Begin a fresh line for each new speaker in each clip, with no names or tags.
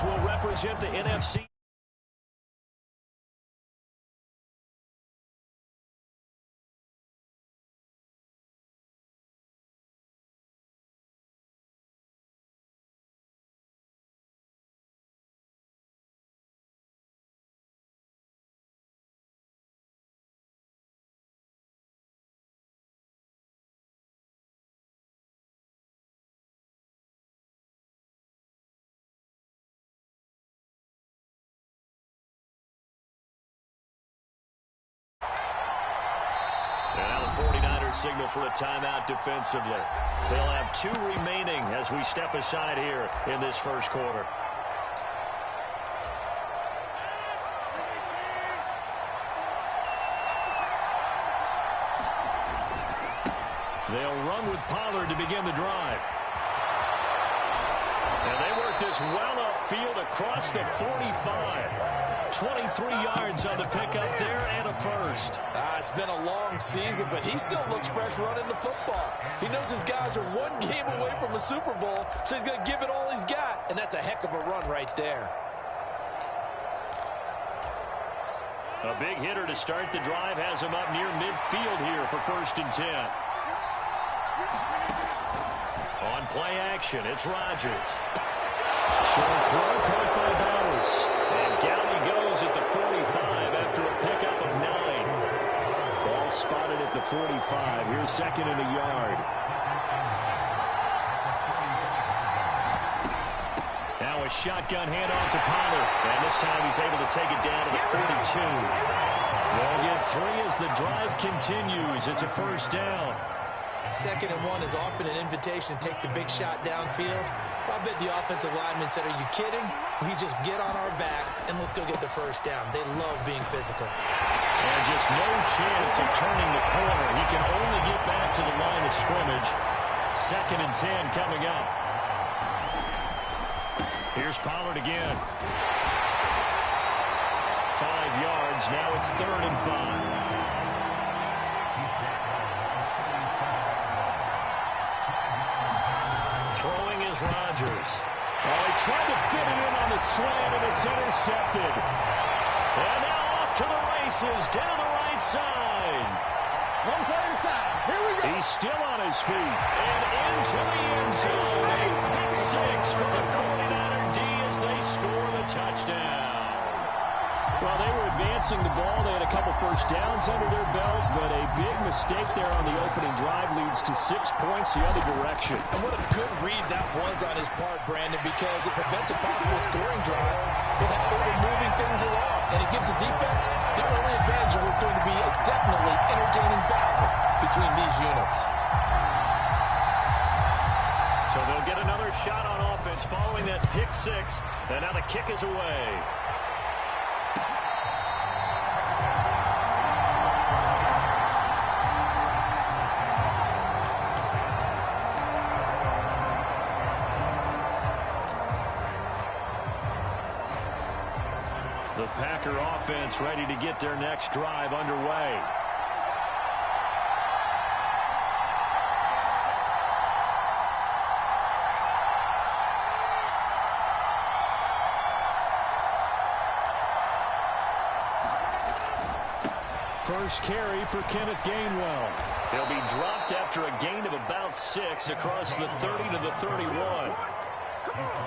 teams will represent the NFC. And now the 49ers signal for a timeout defensively. They'll have 2 remaining as we step aside here in this first quarter. They'll run with Pollard to begin the drive. And they work this well upfield across the 45. 23 yards on the pickup there and a first.
It's been a long season, but he still looks fresh running the football. He knows his guys are 1 game away from a Super Bowl, so he's going to give it all he's got, and that's a heck of a run right there.
A big hitter to start the drive has him up near midfield here for 1st and 10. On play action, it's Rodgers. Short throw caught by Bowers. And down he goes at the 45 after a pickup of 9. Ball spotted at the 45. Here's 2nd and a yard. Now a shotgun handoff to Pollard. And this time he's able to take it down to the 42. They'll get 3 as the drive continues. It's a 1st down.
2nd and 1 is often an invitation to take the big shot downfield. I bet the offensive lineman said, "Are you kidding? We just get on our backs and let's go get the 1st down." They love being physical.
And just no chance of turning the corner. He can only get back to the line of scrimmage. 2nd and 10 coming up. Here's Pollard again. 5 yards. Now it's 3rd and 5. Throwing is Rodgers. Oh, he tried to fit it in on the slant, and it's intercepted. And now off to the races, down the right side.
1 play at a time. Here we go.
He's still on his feet. And into the end zone. A pick 6 for the 49er D as they score the touchdown. Well, they were advancing the ball. They had a couple 1st downs under their belt, but a big mistake there on the opening drive leads to 6 points the other direction.
And what a good read that was on his part, Brandon, because it prevents a possible scoring drive without really moving things along. And it gives the defense the early advantage of what's going to be a definitely entertaining battle between these units.
So they'll get another shot on offense following that pick 6, and now the kick is away. The Packer offense ready to get their next drive underway. First carry for Kenneth Gainwell. He'll be dropped after a gain of about 6 across the 30 to the 31.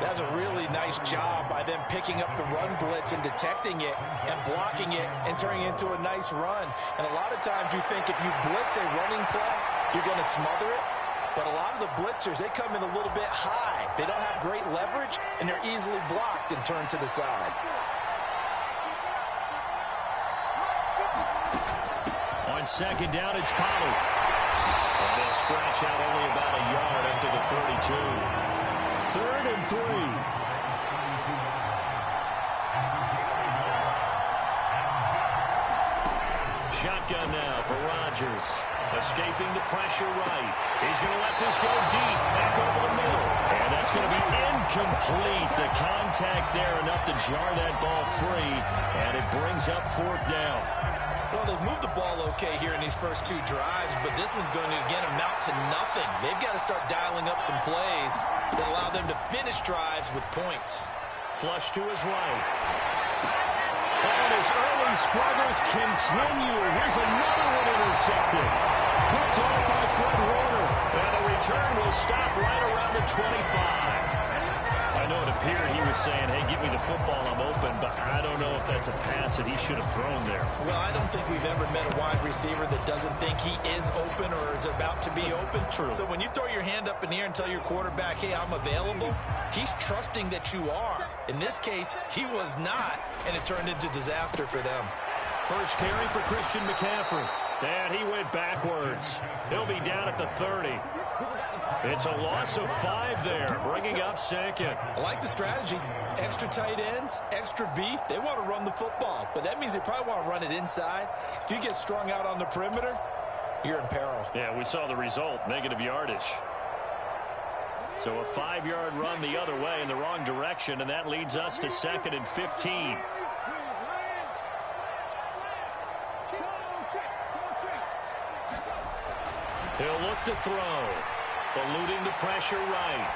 That's a really nice job by them picking up the run blitz and detecting it and blocking it and turning it into a nice run. And a lot of times you think if you blitz a running play, you're going to smother it. But a lot of the blitzers, they come in a little bit high. They don't have great leverage, and they're easily blocked and turned to the side.
On 2nd down, it's Pollard. And they'll scratch out only about a yard up to the 32. 3rd and 3. Shotgun now for Rodgers. Escaping the pressure right. He's going to let this go deep. Back over the middle. And that's going to be incomplete. The contact there enough to jar that ball free. And it brings up 4th down.
Well, they've moved the ball okay here in these first 2 drives, but this one's going to, again, amount to nothing. They've got to start dialing up some plays that allow them to finish drives with points.
Flush to his right. And his early struggles continue. Here's another one intercepted. Picked off by Fred Warner. And the return will stop right around the 25. I know it appeared he was saying, hey, give me the football, I'm open, but I don't know if that's a pass that he should have thrown there.
Well, I don't think we've ever met a wide receiver that doesn't think he is open or is about to be open.
True.
So when you throw your hand up in the air and tell your quarterback, hey, I'm available, he's trusting that you are. In this case, he was not, and it turned into disaster for them.
First carry for Christian McCaffrey. And he went backwards. He'll be down at the 30. It's a loss of 5 there, bringing up second.
I like the strategy. Extra tight ends, extra beef. They want to run the football, but that means they probably want to run it inside. If you get strung out on the perimeter, you're in peril.
Yeah, we saw the result, negative yardage. So a 5-yard run the other way in the wrong direction, and that leads us to 2nd and 15. He'll look to throw. Eluding the pressure right.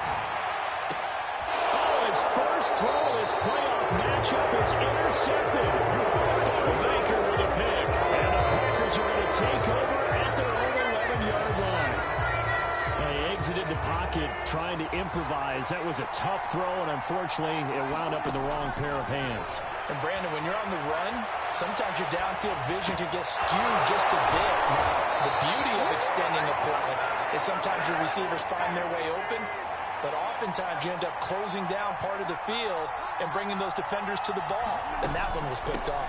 Oh, his first throw, his playoff matchup is intercepted. Baker with a pick. And the Packers are going to take over at their own 11-yard line. He exited the pocket trying to improvise. That was a tough throw, and unfortunately, it wound up in the wrong pair of hands.
And, Brandon, when you're on the run, sometimes your downfield vision can get skewed just a bit. Now, the beauty of extending a play is sometimes your receivers find their way open, but oftentimes you end up closing down part of the field and bringing those defenders to the ball. And that one was picked off.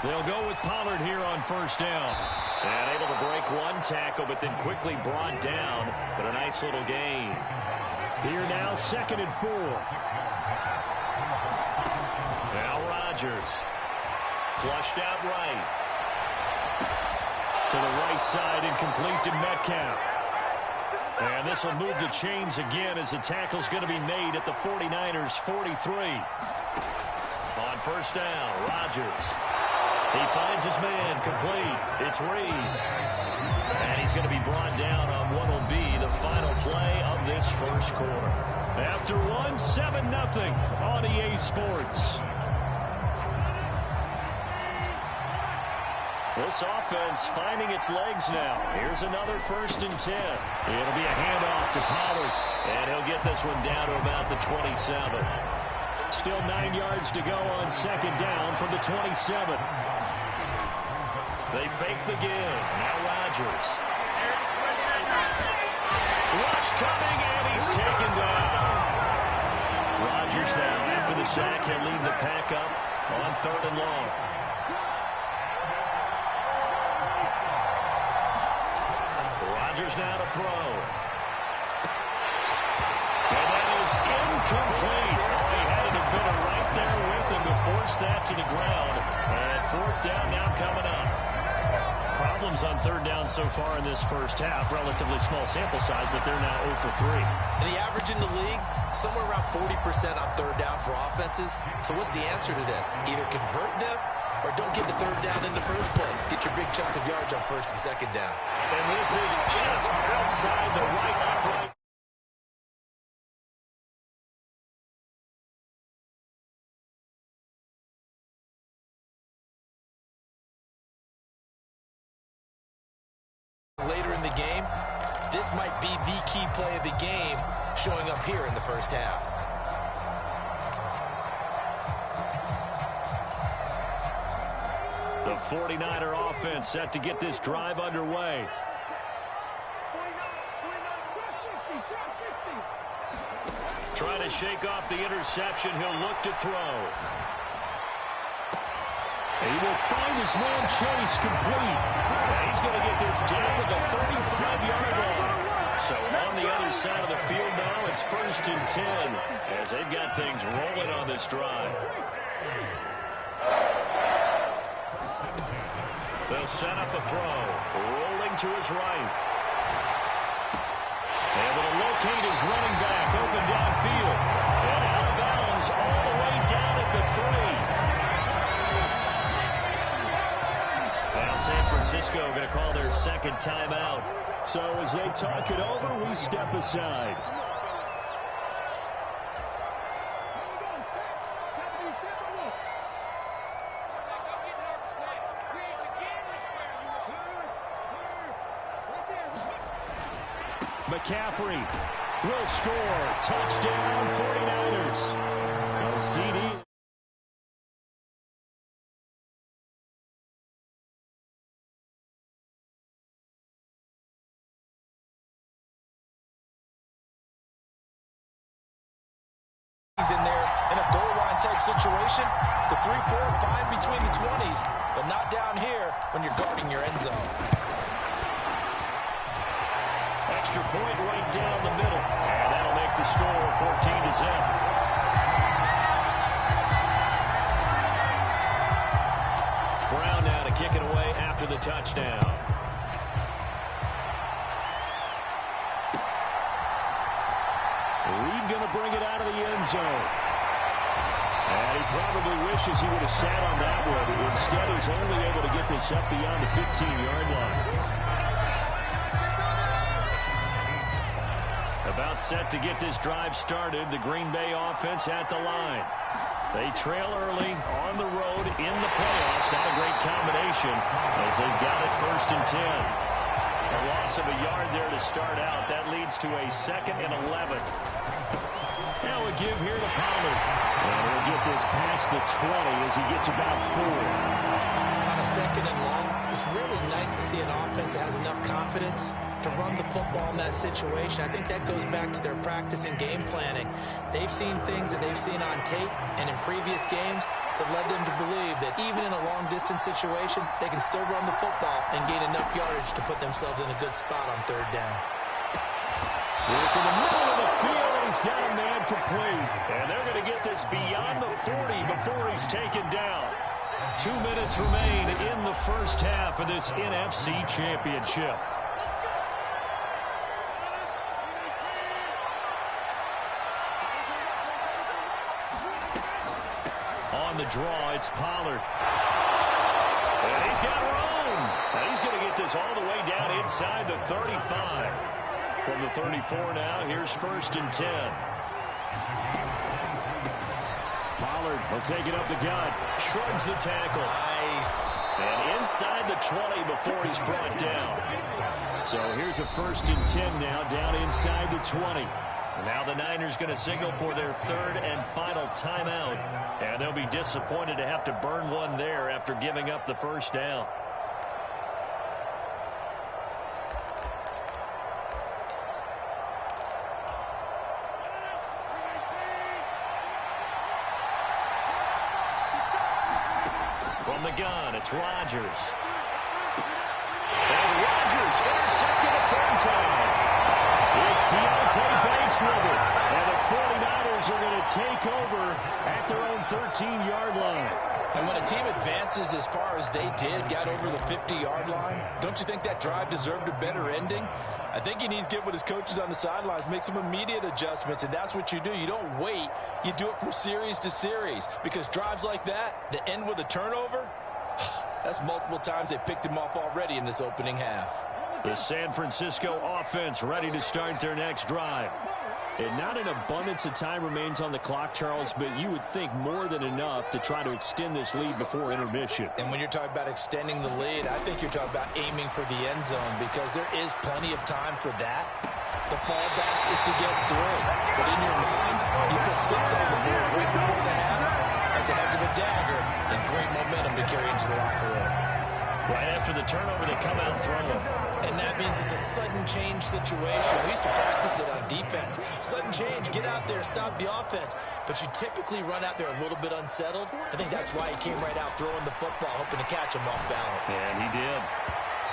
They'll go with Pollard here on first down. And able to break one tackle, but then quickly brought down. But a nice little gain. Here now, 2nd and 4. Now Rodgers. Flushed out right. To the right side and complete to Metcalf. And this will move the chains again as the tackle's going to be made at the 49ers 43. On first down, Rodgers. He finds his man complete. It's Reed. And he's going to be brought down on what will be the final play of this first quarter. After one, 7-0 on EA Sports. This offense finding its legs now. Here's another 1st and 10. It'll be a handoff to Pollard. And he'll get this one down to about the 27. Still 9 yards to go on 2nd down from the 27. They fake the give. Now Rodgers. Rush coming, and he's taken down. Rodgers now, after the sack, he'll lead the pack up on 3rd and long. Rodgers now to throw. And that is incomplete. Oh, he had a defender right there with him to force that to the ground. And 4th down now coming up. Problems on 3rd down so far in this first half. Relatively small sample size, but they're now 0 for 3.
And the average in the league, somewhere around 40% on 3rd down for offenses. So what's the answer to this? Either convert them or don't get the 3rd down in the first place. Get your big chunks of yards on 1st and 2nd down.
And this is just outside the right upright.
Later in the game, this might be the key play of the game showing up here in the first half.
The 49er offense set to get this drive underway. Trying to shake off the interception. He'll look to throw. He will find his man Chase complete. And he's going to get this down to the 35-yard line. So on the other side of the field now, it's 1st and 10 as they've got things rolling on this drive. They'll set up a throw. Rolling to his right. Able to locate his running back open downfield. And out of bounds all the way down at the 3. Well, San Francisco going to call their 2nd timeout. So as they talk it over, we step aside. McCaffrey will score. Touchdown, 49ers. No CD.
In there in a goal line type situation, the 3-4 fine between the 20s, but not down here when you're guarding your end zone.
Extra point right down the middle, and that'll make the score 14-0. Brown now to kick it away after the touchdown. Reed going to bring it out of the end zone. And he probably wishes he would have sat on that one. Instead, he's only able to get this up beyond the 15-yard line. About set to get this drive started. The Green Bay offense at the line. They trail early on the road in the playoffs. Not a great combination as they've got it 1st and 10. A loss of a yard there to start out. That leads to a 2nd and 11. Now we give here to Pollard. And he'll get this past the 20 as he gets about 4.
On a 2nd and long, it's really nice to see an offense that has enough confidence to run the football in that situation. I think that goes back to their practice and game planning. They've seen things that they've seen on tape and in previous games that led them to believe that even in a long-distance situation, they can still run the football and gain enough yardage to put themselves in a good spot on 3rd down.
Look in the middle of the field, and he's got a man complete. And they're going to get this beyond the 40 before he's taken down. 2 minutes remain in the first half of this NFC Championship. On the draw, it's Pollard. And he's got room. And he's going to get this all the way down inside the 35. From the 34 now, here's 1st and 10. Pollard will take it up the gut. Shrugs the tackle.
Nice.
And inside the 20 before he's brought down. So here's a 1st and 10 now, down inside the 20. Now the Niners going to signal for their 3rd and final timeout. And they'll be disappointed to have to burn one there after giving up the 1st down. From the gun, it's Rodgers. And Rodgers intercepted a 3rd time. It's Deontay Banks with it. And the 49ers are going to take over at their own 13-yard line.
And when a team advances as far as they did, got over the 50-yard line, don't you think that drive deserved a better ending? I think he needs to get with his coaches on the sidelines, make some immediate adjustments, and that's what you do. You don't wait. You do it from series to series, because drives like that end with a turnover, that's multiple times they picked him off already in this opening half.
The San Francisco offense ready to start their next drive. And not an abundance of time remains on the clock, Charles, but you would think more than enough to try to extend this lead before intermission.
And when you're talking about extending the lead, I think you're talking about aiming for the end zone, because there is plenty of time for that. The fallback is to get through. But in your mind, you put 6 on the board right before the half. That's a heck of a dagger and great momentum to carry into the locker room.
Right after the turnover, they come out throwing.
And that means it's a sudden change situation. We used to practice it on defense. Sudden change, get out there, stop the offense. But you typically run out there a little bit unsettled. I think that's why he came right out throwing the football, hoping to catch him off balance.
And he did.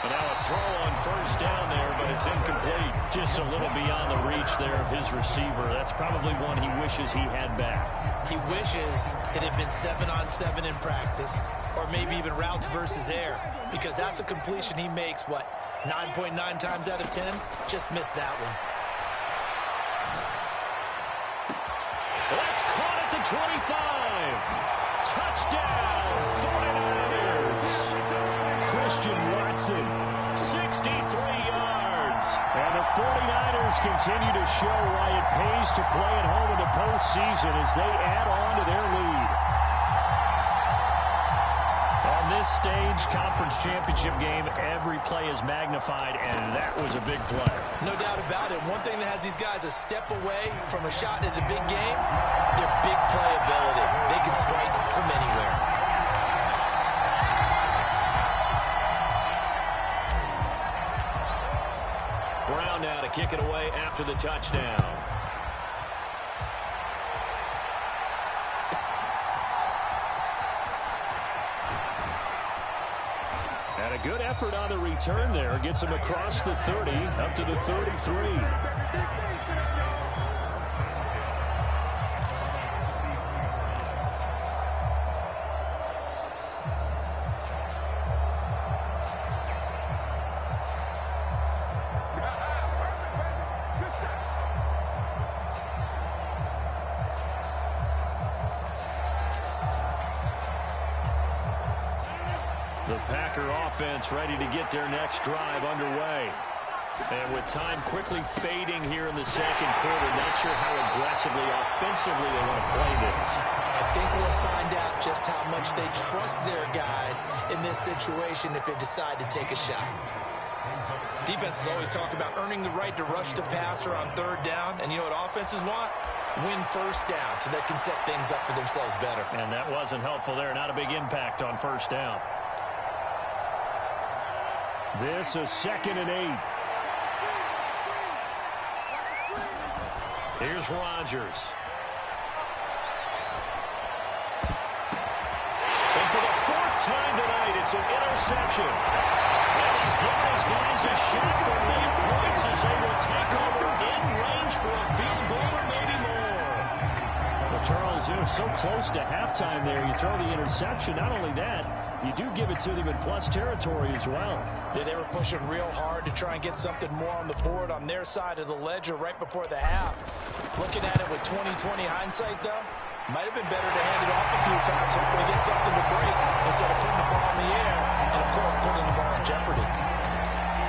But now a throw on 1st down there, but it's incomplete. Just a little beyond the reach there of his receiver. That's probably one he wishes he had back. He wishes it had been 7-on-7 in practice, or maybe even routes versus air, because that's a completion he makes, 9.9 times out of 10? Just missed that one. That's caught at the 25. Touchdown, 49ers. Christian Watson, 63 yards. And the 49ers continue to show why it pays to play at home in the postseason as they add on to their lead. On this stage, conference championship game, every play is magnified, and that was a big play.
No doubt about it. One thing that has these guys a step away from a shot at the big game, their big playability. They can strike from anywhere.
Brown now to kick it away after the touchdown. And a good effort on the return there. Gets him across the 30, up to the 33. The Packer offense ready to get their next drive underway. And with time quickly fading here in the second quarter, not sure how aggressively, offensively they want to play this.
I think we'll find out just how much they trust their guys in this situation if they decide to take a shot. Defenses always talk about earning the right to rush the passer on third down. And you know what offenses want? Win first down so they can set things up for themselves better.
And that wasn't helpful there. Not a big impact on first down. This is 2nd and 8. Here's Rodgers. And for the 4th time tonight, it's an interception. And he's giving his guys a shot for late points as they will take over in range for a field goal or maybe more. Well, Charles, you're so close to halftime there. You throw the interception. Not only that, you do give it to them in plus territory as well.
Yeah, they were pushing real hard to try and get something more on the board on their side of the ledger right before the half. Looking at it with 20/20 hindsight, though, might have been better to hand it off a few times, hoping to get something to break instead of putting the ball in the air and, of course, putting the ball in jeopardy.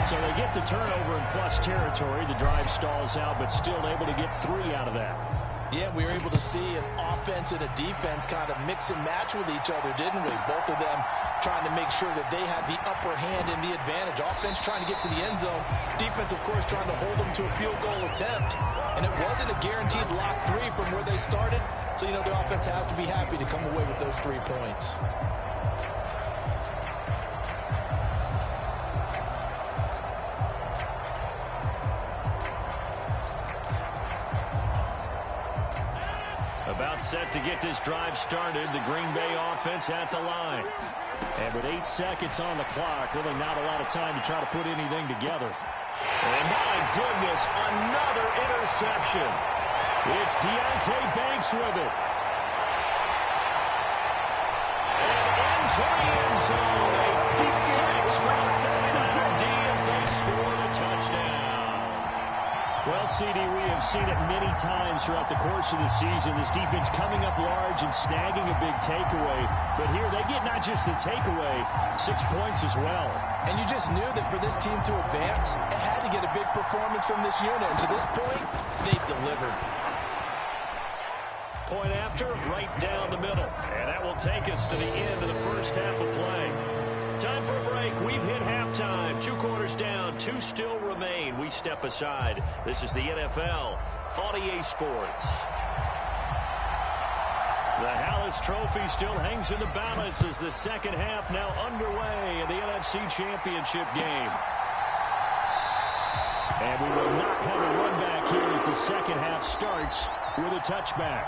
So they get the turnover in plus territory. The drive stalls out, but still able to get 3 out of that.
Yeah, we were able to see an offense and a defense kind of mix and match with each other, didn't we? Both of them trying to make sure that they had the upper hand and the advantage. Offense trying to get to the end zone. Defense, of course, trying to hold them to a field goal attempt. And it wasn't a guaranteed lock 3 from where they started. So, you know, the offense has to be happy to come away with those 3 points. About set to get this drive started. The Green Bay offense at the line. And with 8 seconds on the clock, really not a lot of time to try to put anything together. And my goodness, another interception. It's Deontay Banks with it. And into the end zone. A pick six for the 49er D as they score the touchdown. Well, CD, we have seen it many times throughout the course of the season. This defense coming up large and snagging a big takeaway. But here they get not just the takeaway, 6 points as well. And you just knew that for this team to advance, it had to get a big performance from this unit. And to this point, they've delivered.
Point after, right down the middle. And that will take us to the end of the first half of play. Time for a break. We've hit halftime. 2 quarters down. 2 still remain. We step aside. This is the NFL on EA Sports. The Hallis Trophy still hangs in the balance as the second half now underway in the NFC Championship game. And we will not have a run back here as the second half starts with a touchback.